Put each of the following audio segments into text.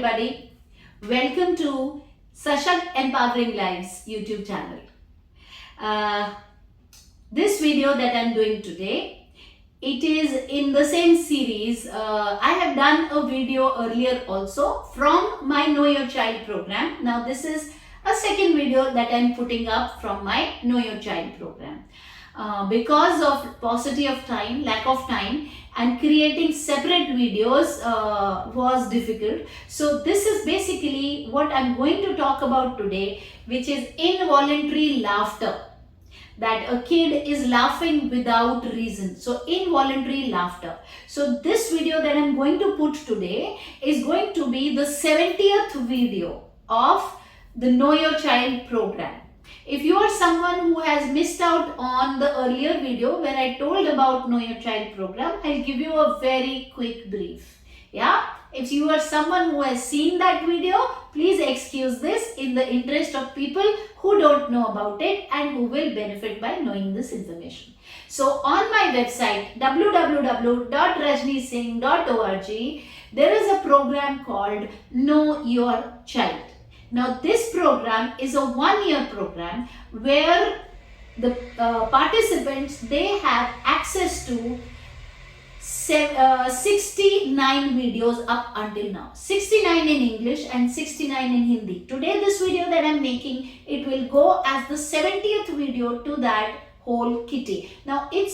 everybody. Welcome to Sashakt Empowering Lives YouTube channel. This video that I'm doing today, it is in the same series. I have done a video earlier also from my Know Your Child program. Now this is a second video that I'm putting up from my Know Your Child program. Because of paucity of time, lack of time, and creating separate videos was difficult. So this is basically what I'm going to talk about today, which is involuntary laughter. That a kid is laughing without reason. So involuntary laughter. So this video that I'm going to put today is going to be the 70th video of the Know Your Child program. If you are someone who has missed out on the earlier video where I told about Know Your Child program, I'll give you a very quick brief. Yeah, if you are someone who has seen that video, please excuse this in the interest of people who don't know about it and who will benefit by knowing this information. So on my website www.rajnisingh.org, there is a program called Know Your Child. Now this program is a 1-year program where the participants, they have access to 69 videos up until now. 69 in English and 69 in Hindi. Today this video that I am making, it will go as the 70th video to that whole kitty. Now it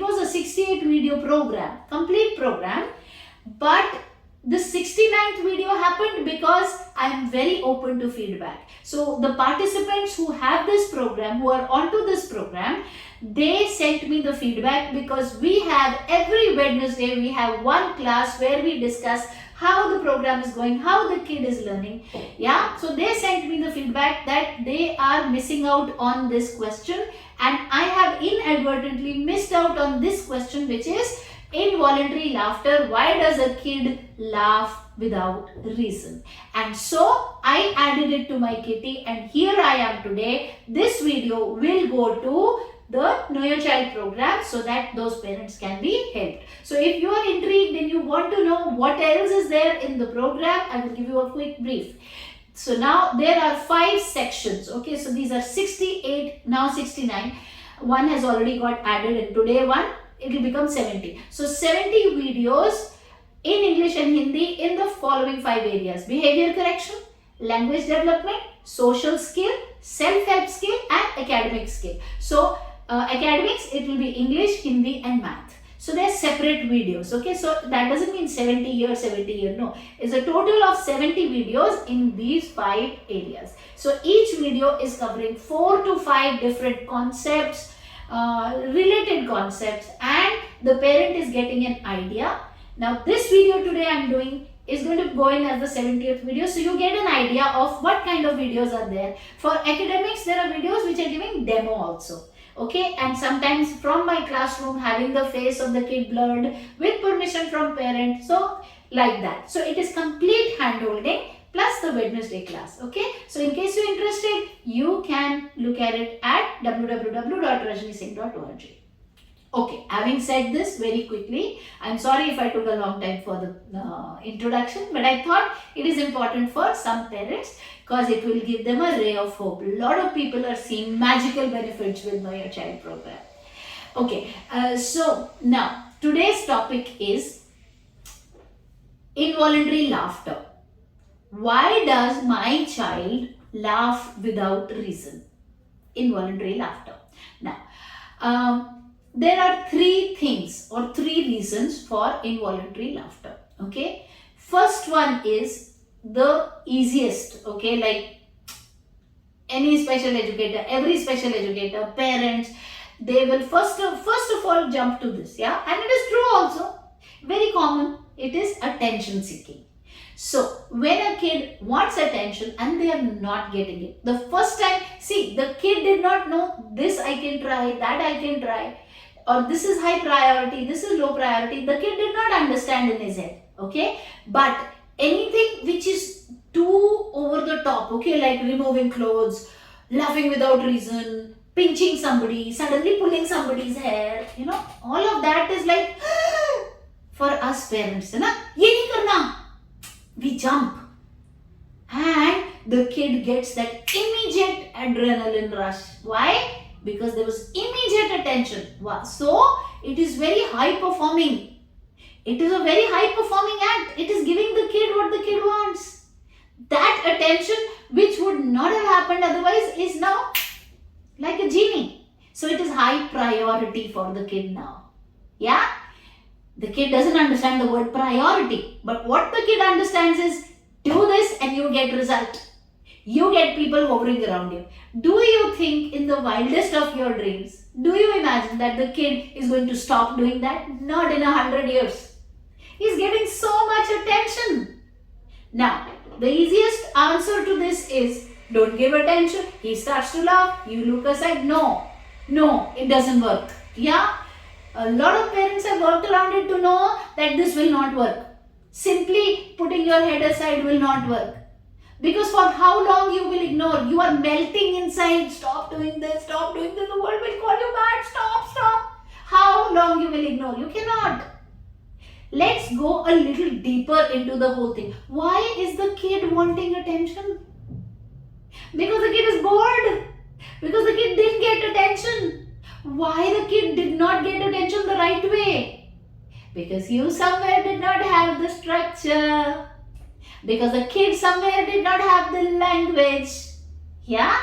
was a 68 video program, complete program, but the 69th video happened because I am very open to feedback. So the participants who have this program, who are onto this program, they sent me the feedback because we have every Wednesday, we have one class where we discuss how the program is going, how the kid is learning. Yeah, so they sent me the feedback that they are missing out on this question, and I have inadvertently missed out on this question, which is involuntary laughter. Why does a kid laugh without reason? And so I added it to my kitty, and here I am today. This video will go to the Know Your Child program so that those parents can be helped. So if you are intrigued and you want to know what else is there in the program, I will give you a quick brief. So now there are 5 sections. Okay, so these are 68, now 69. One has already got added, and today one, it will become 70. So 70 videos in English and Hindi in the following 5 areas: behavior correction, language development, social skill, self-help skill, and academic skill. So academics, it will be English, Hindi, and math. So they are separate videos. Okay, so that doesn't mean 70 here, 70 here. No, it's a total of 70 videos in these 5 areas. So each video is covering 4 to 5 different concepts, related concepts, and the parent is getting an idea. Now this video today I am doing is going to go in as the 70th video, so you get an idea of what kind of videos are there. For academics, there are videos which are giving demo also. Okay, and sometimes from my classroom, having the face of the kid blurred with permission from parent, so like that. So it is complete hand-holding plus the Wednesday class. Okay, so in case you're interested, you can look at it at www.rajnisingh.org. Okay, having said this very quickly, I'm sorry if I took a long time for the introduction, but I thought it is important for some parents because it will give them a ray of hope. A lot of people are seeing magical benefits with Know Your Child program. Okay, so now today's topic is involuntary laughter. Why does my child laugh without reason? Involuntary laughter. Now, there are 3 things or 3 reasons for involuntary laughter. Okay, first one is the easiest. Okay, like any special educator, every special educator, parents, they will first of all jump to this. Yeah, and it is true also, very common. It is attention seeking. So when a kid wants attention and they are not getting it, the first time, see, the kid did not know this I can try, that I can try, or this is high priority, this is low priority. The kid did not understand in his head. Okay, but anything which is too over the top, okay, like removing clothes, laughing without reason, pinching somebody, suddenly pulling somebody's hair, you know, all of that is like for us parents, na, ye nahi karna. We jump. And the kid gets that immediate adrenaline rush. Why? Because there was immediate attention. So it is very high performing. It is a very high performing act. It is giving the kid what the kid wants. That attention which would not have happened otherwise is now like a genie. So it is high priority for the kid now. Yeah? The kid doesn't understand the word priority. But what the kid understands is do this and you get result. You get people hovering around you. Do you think in the wildest of your dreams, do you imagine that the kid is going to stop doing that? Not in 100 years. He's getting so much attention. Now, the easiest answer to this is don't give attention. He starts to laugh. You look aside. No, it doesn't work. Yeah? A lot of parents have worked around it to know that this will not work. Simply putting your head aside will not work. Because for how long you will ignore? You are melting inside. Stop doing this. The world will call you bad. Stop. How long you will ignore? You cannot. Let's go a little deeper into the whole thing. Why is the kid wanting attention? Because the kid is bored. Because the kid didn't get attention. Why the kid did not get attention the right way? Because you somewhere did not have the structure. Because the kid somewhere did not have the language. Yeah?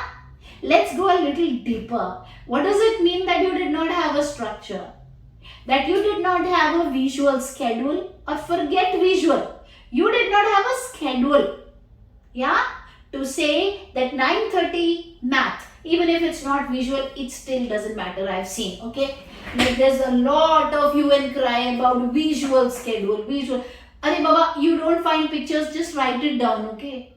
Let's go a little deeper. What does it mean that you did not have a structure? That you did not have a visual schedule, or forget visual. You did not have a schedule. Yeah? To say that 9:30 math, even if it's not visual, it still doesn't matter. I've seen, okay? Like there's a lot of hue and cry about visual schedule, visual. Arey Baba, you don't find pictures, just write it down, okay?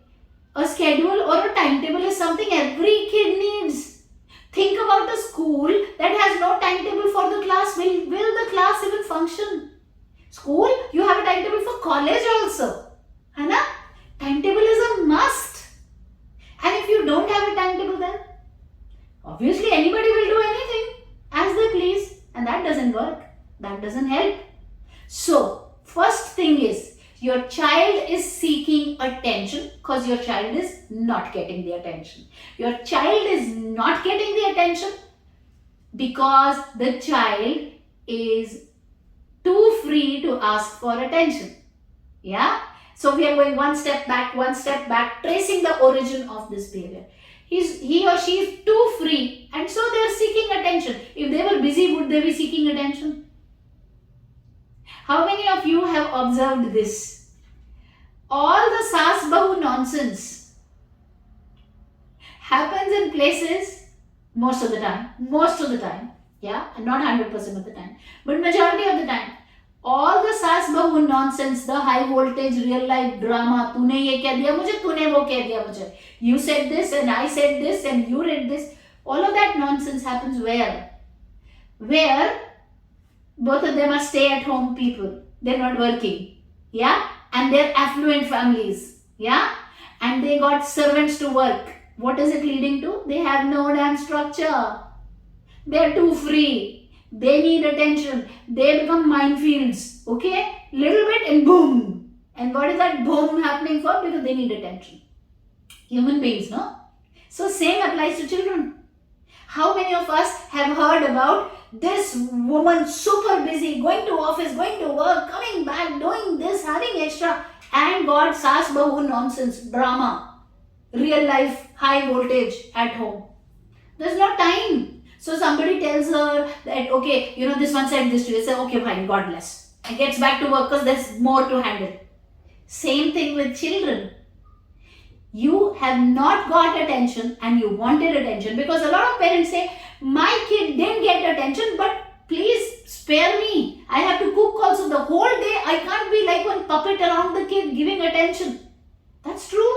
A schedule or a timetable is something every kid needs. Think about a school that has no timetable for the class. Will the class even function? School, you have a timetable for college also. Hai Timetable is a must. And if you don't have a timetable then, obviously anybody will do anything as they please. And that doesn't work. That doesn't help. So, first thing is, your child is seeking attention because your child is not getting the attention. Your child is not getting the attention because the child is too free to ask for attention. Yeah? So we are going one step back, tracing the origin of this behavior. He or she is too free and so they are seeking attention. If they were busy, would they be seeking attention? How many of you have observed this? All the saas bahu nonsense happens in places most of the time, yeah, and not 100% of the time, but majority of the time. All the saas bahu nonsense, the high voltage real life drama, तूने ये कह दिया मुझे, तूने वो कह दिया मुझे, you said this and I said this and you read this, all of that nonsense happens where? Where both of them are stay-at-home people. They're not working. Yeah? And they're affluent families. Yeah? And they got servants to work. What is it leading to? They have no damn structure. They're too free. They need attention. They become minefields. Okay? Little bit and boom. And what is that boom happening for? Because they need attention. Human beings, no? So same applies to children. How many of us have heard about this woman super busy, going to office, going to work, coming back, doing this, having extra, and got saas bahu nonsense, drama, real life, high voltage at home. There's no time. So somebody tells her that, okay, this one said this to you. Say, okay, fine, God bless. And gets back to work because there's more to handle. Same thing with children. You have not got attention and you wanted attention because a lot of parents say, my kid didn't get attention, but please spare me. I have to cook also the whole day. I can't be like one puppet around the kid giving attention. That's true.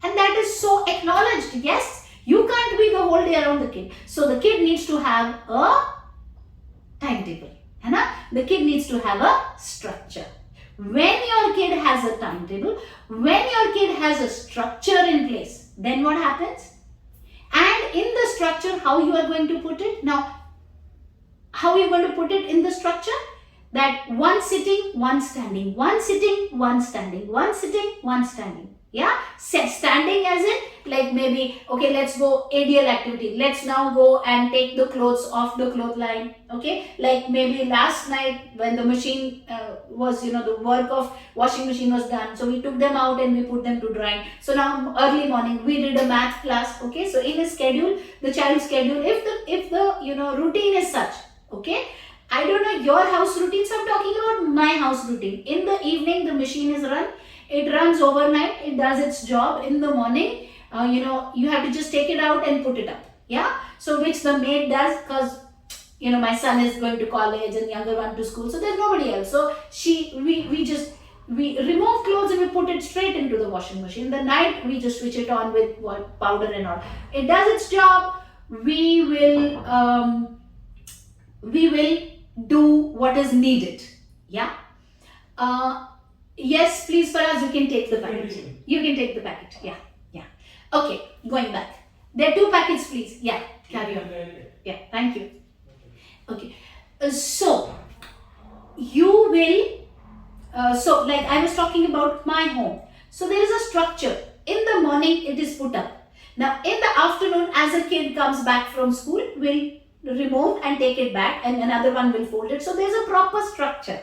And that is so acknowledged. Yes, you can't be the whole day around the kid. So the kid needs to have a timetable. The kid needs to have a structure. When your kid has a timetable, when your kid has a structure in place, then what happens? And in the structure, how you are going to put it? Now, how are you going to put it in the structure? that one sitting, one standing, one sitting, one standing, one sitting, one standing. Yeah, standing as in like maybe, okay, let's go ADL activity. Let's now go and take the clothes off the clothesline. Okay, like maybe last night when the machine was, the work of washing machine was done. So we took them out and we put them to drying. So now early morning we did a math class. Okay, so in a schedule, the child's schedule, if the routine is such, okay, I don't know your house routine, so I'm talking about my house routine. In the evening, the machine is run. It runs overnight. It does its job. In the morning, you have to just take it out and put it up. Yeah. So which the maid does, because my son is going to college and younger one to school. So there's nobody else. So we remove clothes and we put it straight into the washing machine. The night we just switch it on with powder and all. It does its job. We will do what is needed. Yeah. Yes, please, Faraz, you can take the packet. You can take the packet. Yeah. Yeah. Okay, going back. There are 2 packets, please. Yeah, carry on. Yeah, thank you. Okay. So, you will, so like I was talking about my home. So, there is a structure. In the morning, it is put up. Now, in the afternoon, as a kid comes back from school, we'll remove and take it back, and another one will fold it. So, there's a proper structure,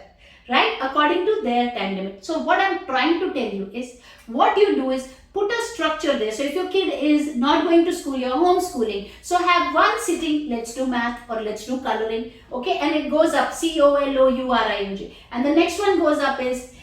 right, according to their time limit. So what I'm trying to tell you is, what you do is put a structure there. So if your kid is not going to school, you're homeschooling, so have one sitting, let's do math or let's do coloring, okay, and it goes up COLOURING, and the next one goes up is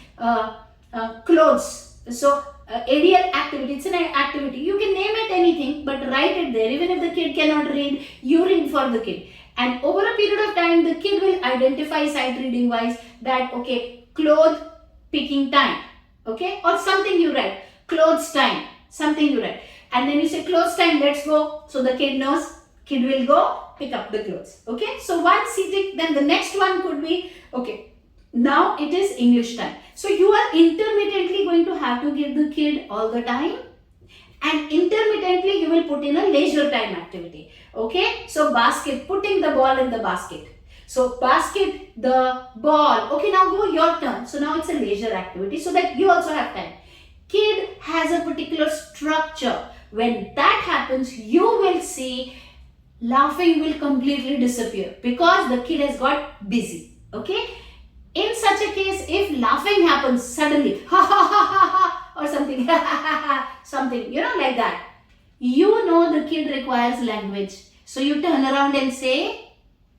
clothes. So ADL activity, it's an activity, you can name it anything, but write it there. Even if the kid cannot read, you read for the kid. And over a period of time, the kid will identify sight reading wise that, okay, cloth picking time, okay, or something you write, clothes time, something you write. And then you say clothes time, let's go. So the kid knows, kid will go pick up the clothes, okay. So one sitting, then the next one could be, okay, now it is English time. So you are intermittently going to have to give the kid all the time, and intermittently you will put in a leisure time activity. Okay, so basket, putting the ball in the basket. So basket, the ball. Okay, now go your turn. So now it's a leisure activity, so that you also have time. Kid has a particular structure. When that happens, you will see laughing will completely disappear because the kid has got busy. Okay. In such a case, if laughing happens suddenly, ha ha ha ha ha, or something, ha ha ha ha, something, like that, you know the kid requires language. So you turn around and say,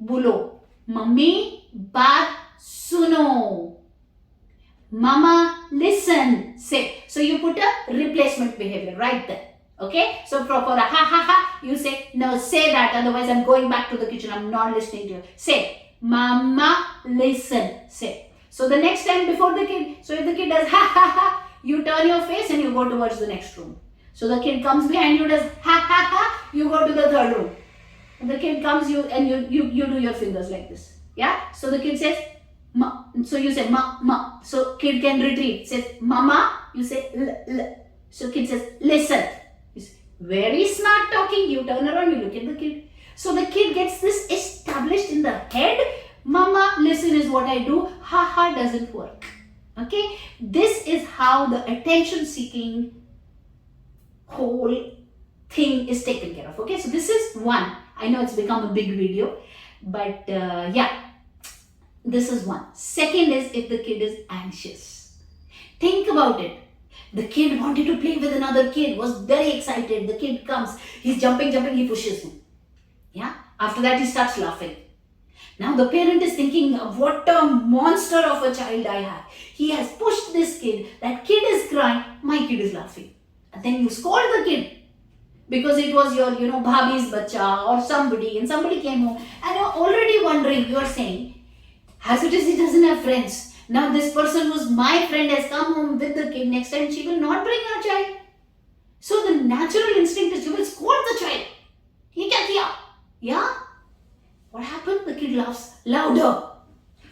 Bulo, Mummy, baat suno. Mama, listen, say. So you put a replacement behavior right there. Okay, so for a ha ha ha, you say, no, say that, otherwise I'm going back to the kitchen, I'm not listening to you. Say, Mama, listen, say. So the next time before the kid, so if the kid does ha ha ha, you turn your face and you go towards the next room. So the kid comes behind you, does ha ha ha, you go to the third room. And the kid comes you and you do your fingers like this. Yeah, so the kid says, ma. So you say ma, ma. So kid can retrieve, says mama, you say l, l. So kid says listen. Very smart talking. You turn around, you look at the kid. So the kid gets this established in the head. Mama, listen is what I do. Ha ha doesn't work. Okay. This is how the attention seeking whole thing is taken care of. Okay. So this is one. I know it's become a big video, but yeah, this is one. Second is if the kid is anxious. Think about it. The kid wanted to play with another kid, was very excited. The kid comes, he's jumping, he pushes him. Yeah. After that, he starts laughing. Now the parent is thinking, what a monster of a child I have. He has pushed this kid. That kid is crying. My kid is laughing. And then you scold the kid because it was your, bhabhi's bacha or somebody, and somebody came home and you're already wondering, you're saying, as it is, he doesn't have friends. Now this person who's my friend has come home with the kid. Next time she will not bring her child. So the natural instinct is you will scold the child. Ye kya kiya? Yeah? What happened? The kid laughs louder.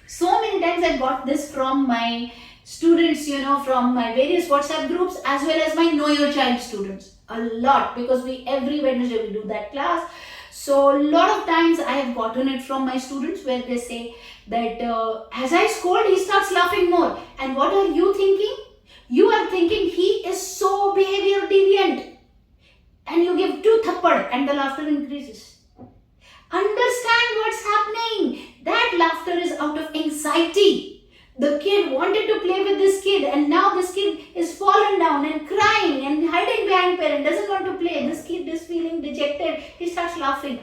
So many times I got this from my students, from my various WhatsApp groups as well as my Know Your Child students. A lot, because every Wednesday we do that class. So a lot of times I have gotten it from my students where they say that as I scold, he starts laughing more. And what are you thinking? You are thinking he is so behavior deviant. And you give 2 thappad and the laughter increases. Understand what's happening. That laughter is out of anxiety. The kid wanted to play with this kid and now this kid is fallen down and crying and hiding behind parent, doesn't want to play. This kid is feeling dejected. He starts laughing.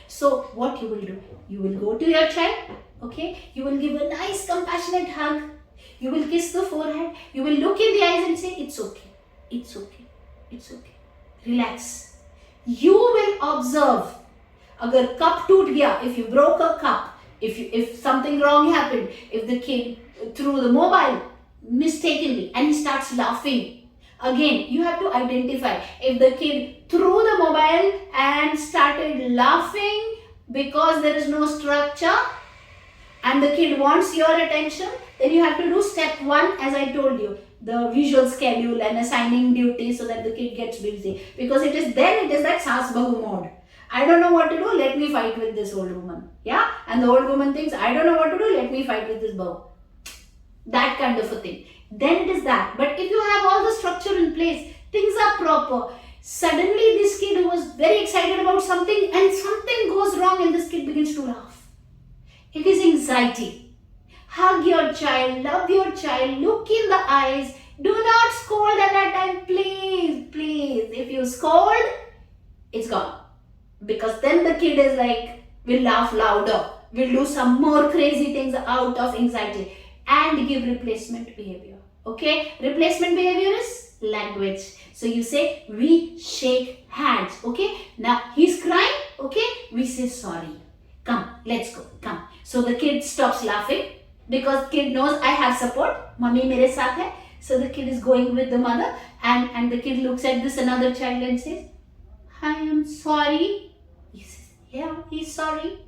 So what you will do? You will go to your child, okay? You will give a nice compassionate hug. You will kiss the forehead. You will look in the eyes and say, it's okay. It's okay. It's okay. Relax. You will observe. Agar cup toot gaya, if you broke a cup, if something wrong happened, if the kid threw the mobile mistakenly and he starts laughing, again you have to identify. If the kid threw the mobile and started laughing because there is no structure and the kid wants your attention, then you have to do step 1, as I told you, the visual schedule and assigning duties so that the kid gets busy, because it is that saas bahu mode. I don't know what to do, let me fight with this old woman. Yeah? And the old woman thinks, I don't know what to do, let me fight with this bahu. That kind of a thing. Then it is that. But if you have all the structure in place, things are proper. Suddenly this kid who was very excited about something and something goes wrong and this kid begins to laugh. It is anxiety. Hug your child, love your child, look in the eyes. Do not scold at that time, please, please. If you scold, it's gone. Because then the kid is like, will laugh louder, will do some more crazy things out of anxiety, and give replacement behavior. Okay, replacement behavior is language. So you say, we shake hands. Okay, now he's crying. Okay, we say sorry. Come, let's go, come. So the kid stops laughing because kid knows I have support. Mummy mere saath hai. So the kid is going with the mother, and the kid looks at this another child and says, I am sorry. He says, yeah, he's sorry.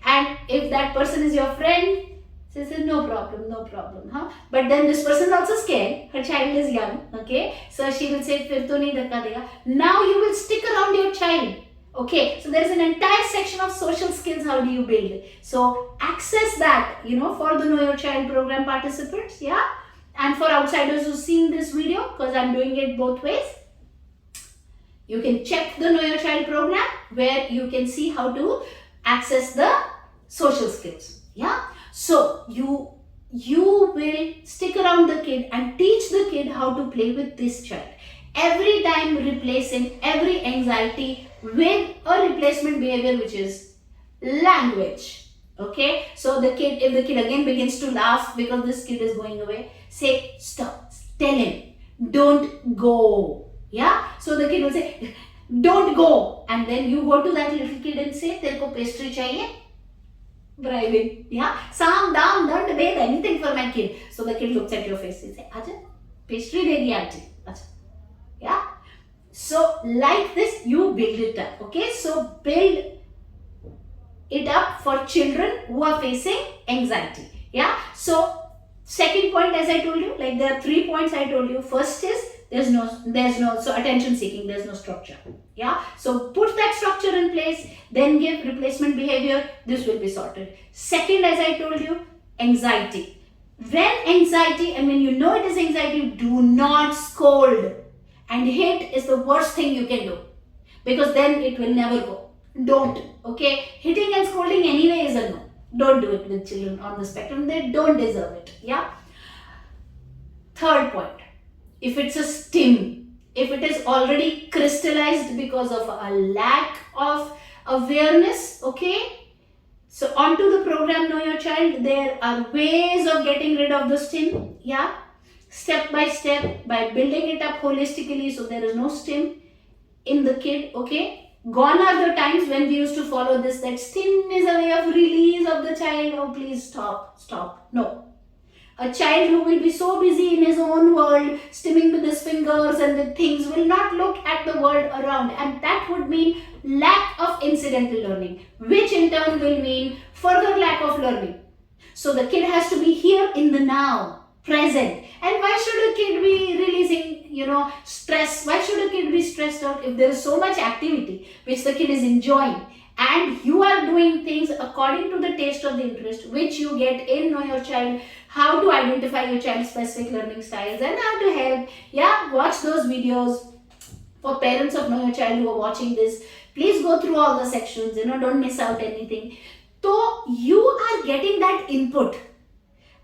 And if that person is your friend, she says, no problem, huh? But then this person is also scared. Her child is young, okay? So she will say, fir to nahi dhakka dega. Now you will stick around your child. Okay, so there is an entire section of social skills. How do you build it? So access that, for the Know Your Child program participants, yeah? And for outsiders who've seen this video, because I'm doing it both ways, you can check the Know Your Child program where you can see how to access the social skills. Yeah. So you will stick around the kid and teach the kid how to play with this child. Every time replacing every anxiety with a replacement behavior, which is language. Okay. So if the kid again begins to laugh because this kid is going away, say stop. Tell him, don't go. Yeah, so the kid will say, don't go. And then you go to that little kid and say, terko pastry chahiye? Bribing. Yeah, sam, dam, dand, bed, anything for my kid. So the kid looks at your face and says, Acha, pastry de di auntie. Acha. Yeah. So like this, you build it up. Okay, so build it up for children who are facing anxiety. Yeah. So second point, as I told you, like there are 3 points I told you. First is, there's no so attention seeking, there's no structure. Yeah, so put that structure in place, then give replacement behavior, this will be sorted. Second, as I told you, anxiety. When anxiety, and when you know it is anxiety, do not scold. And hit is the worst thing you can do, because then it will never go. Don't. Okay, hitting and scolding anyway is a no. Don't do it with children on the spectrum, they don't deserve it. Yeah. Third point, if it's a stim, if it is already crystallized because of a lack of awareness, okay, so onto the program Know Your Child, there are ways of getting rid of the stim, yeah, step by step, by building it up holistically so there is no stim in the kid, okay. Gone are the times when we used to follow this, that stim is a way of release of the child. Oh, please stop. No. A child who will be so busy in his own world, stimming with his fingers and the things, will not look at the world around, and that would mean lack of incidental learning, which in turn will mean further lack of learning. So the kid has to be here in the now, present. And why should a kid be releasing, stress? Why should a kid be stressed out if there is so much activity which the kid is enjoying? and you are doing things according to the taste of the interest which you get in Know Your Child, how to identify your child's specific learning styles and how to help. Yeah, watch those videos. For parents of Know Your Child who are watching this, please go through all the sections, don't miss out anything. So you are getting that input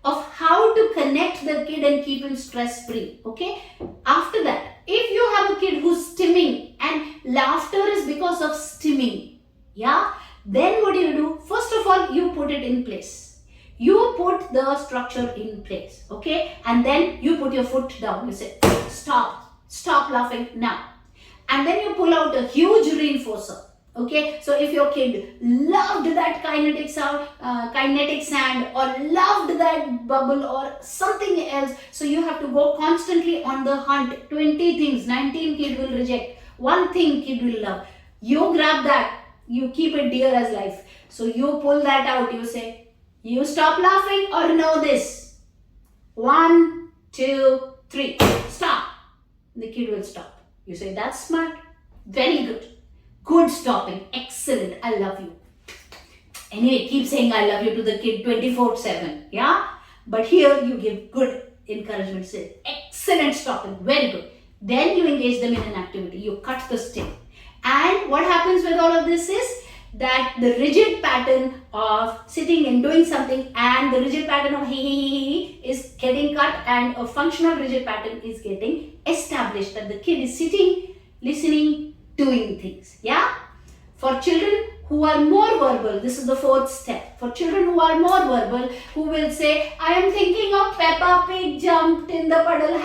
of how to connect the kid and keep him stress free. Okay, after that, if you have a kid who's stimming and laughter is because of stimming, yeah, then what do you do? First of all, you put it in place. You put the structure in place, okay, and then you put your foot down. You say stop laughing now, and then you pull out a huge reinforcer. Okay, so if your kid loved that kinetic sand or loved that bubble or something else, so you have to go constantly on the hunt. 20 things, 19 kid will reject, one thing kid will love. You grab that, you keep it dear as life. So you pull that out, you say, you stop laughing or know this. 1, 2, 3, stop. The kid will stop. You say, that's smart, very good. Good stopping. Excellent. I love you. Anyway, keep saying I love you to the kid 24/7. Yeah? But here you give good encouragement. Say, excellent stopping. Very good. Then you engage them in an activity. You cut the stick. And what happens with all of this is that the rigid pattern of sitting and doing something and the rigid pattern of he is getting cut and a functional rigid pattern is getting established, that the kid is sitting, listening, doing things. Yeah, for children who are more verbal, this is the 4th step. For children who are more verbal, who will say, I am thinking of Peppa Pig jumped in the puddle,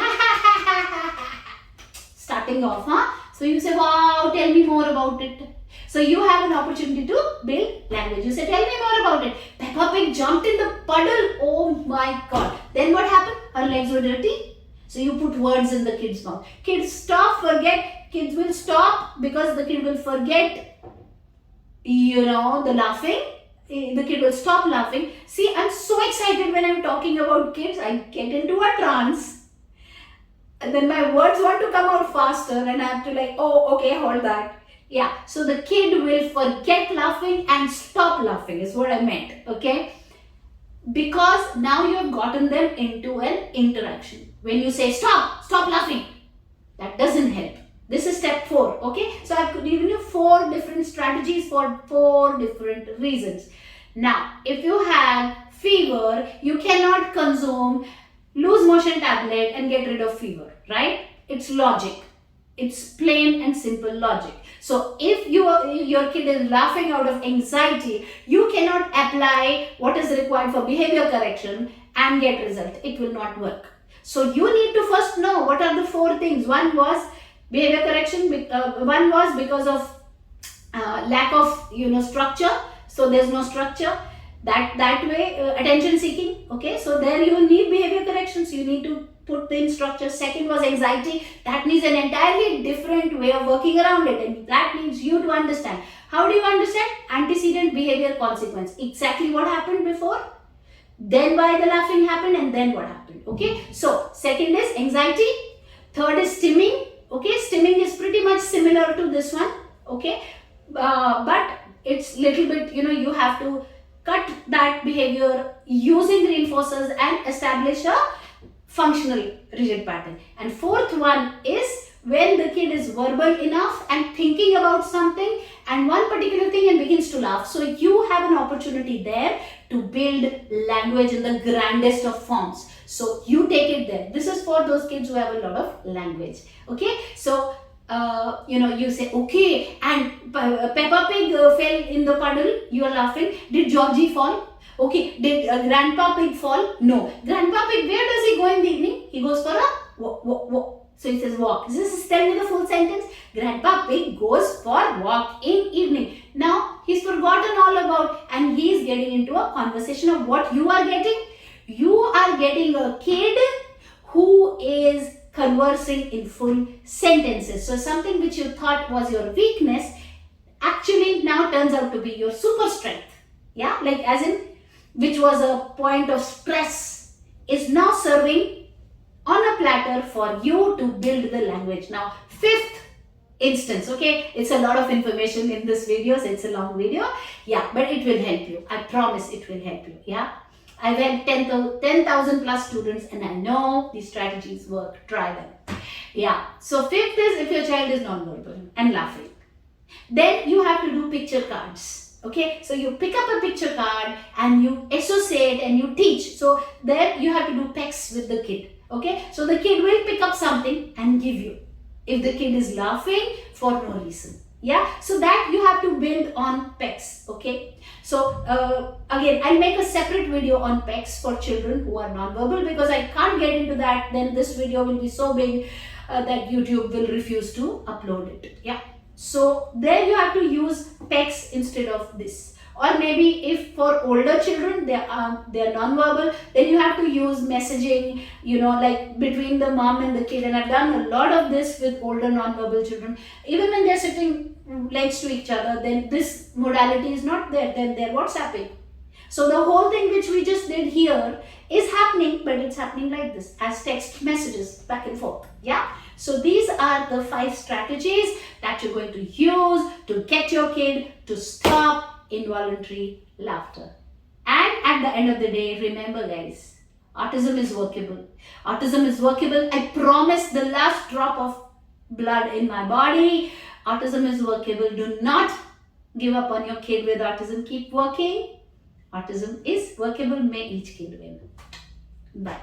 starting off, so you say, wow, tell me more about it. So you have an opportunity to build language. You say, tell me more about it. Peppa Pig jumped in the puddle, oh my god. Then what happened? Her legs were dirty. So you put words in the kid's mouth. Kids stop, forget. Kids will stop because the kid will forget, the laughing. The kid will stop laughing. See, I'm so excited when I'm talking about kids. I get into a trance. And then my words want to come out faster and I have to okay, hold that. Yeah, so the kid will forget laughing and stop laughing is what I meant, okay? Because now you have gotten them into an interaction. When you say stop laughing, that doesn't help. This is step 4, okay? So I've given you 4 different strategies for 4 different reasons. Now, if you have fever, you cannot consume loose motion tablet and get rid of fever, right? It's logic. It's plain and simple logic. So if your kid is laughing out of anxiety, you cannot apply what is required for behavior correction and get result. It will not work. So you need to first know what are the 4 things. One was behavior correction. One was because of lack of structure. So there's no structure. That way attention seeking. Okay. So there you need behavior corrections. You need to put in structure. Second was anxiety. That needs an entirely different way of working around it, and that needs you to understand. How do you understand? Antecedent behavior consequence. Exactly what happened before, then why the laughing happened, and then what happened. Okay. So second is anxiety. Third is stimming. Okay. Stimming is pretty much similar to this one. Okay. But it's little bit, you have to cut that behavior using reinforcers and establish a functional rigid pattern. And 4th one is when the kid is verbal enough and thinking about something and one particular thing and begins to laugh. So you have an opportunity there to build language in the grandest of forms. So you take it there. This is for those kids who have a lot of language. Okay. So you say, okay, and Peppa Pig fell in the puddle, you are laughing. Did Georgie fall? Okay, did Grandpa Pig fall? No. Grandpa Pig, where does he go in the evening? He goes for a walk. So he says walk. This is tell me the full sentence. Grandpa Pig goes for walk in evening. Now, he's forgotten all about and he is getting into a conversation of what you are getting. You are getting a kid who is conversing in full sentences. So something which you thought was your weakness actually now turns out to be your super strength. Yeah, like as in which was a point of stress is now serving on a platter for you to build the language. Now 5th instance. Okay, it's a lot of information in this video, so it's a long video. Yeah, but it will help you. I promise it will help you. Yeah, I've had 10,000 plus students, and I know these strategies work. Try them. Yeah. So fifth is, if your child is non-verbal and laughing, then you have to do picture cards. Okay, so you pick up a picture card and you associate and you teach. So there you have to do PECs with the kid. Okay, so the kid will pick up something and give you, if the kid is laughing for no reason. Yeah, so that you have to build on PECs. Okay, so again, I'll make a separate video on PECs for children who are non-verbal, because I can't get into that. Then this video will be so big that YouTube will refuse to upload it. Yeah, so there you have to use PECs instead of this. Or maybe if for older children they are non-verbal, then you have to use messaging, like between the mom and the kid. And I've done a lot of this with older non-verbal children. Even when they're sitting next to each other, then this modality is not there, then they're WhatsApping. So the whole thing which we just did here is happening, but it's happening like this, as text messages back and forth. Yeah. So these are the 5 strategies that you're going to use to get your kid to stop involuntary laughter. And at the end of the day, remember guys, autism is workable. Autism is workable. I promise, the last drop of blood in my body, autism is workable. Do not give up on your kid with autism. Keep working. Autism is workable. May each kid win. Bye.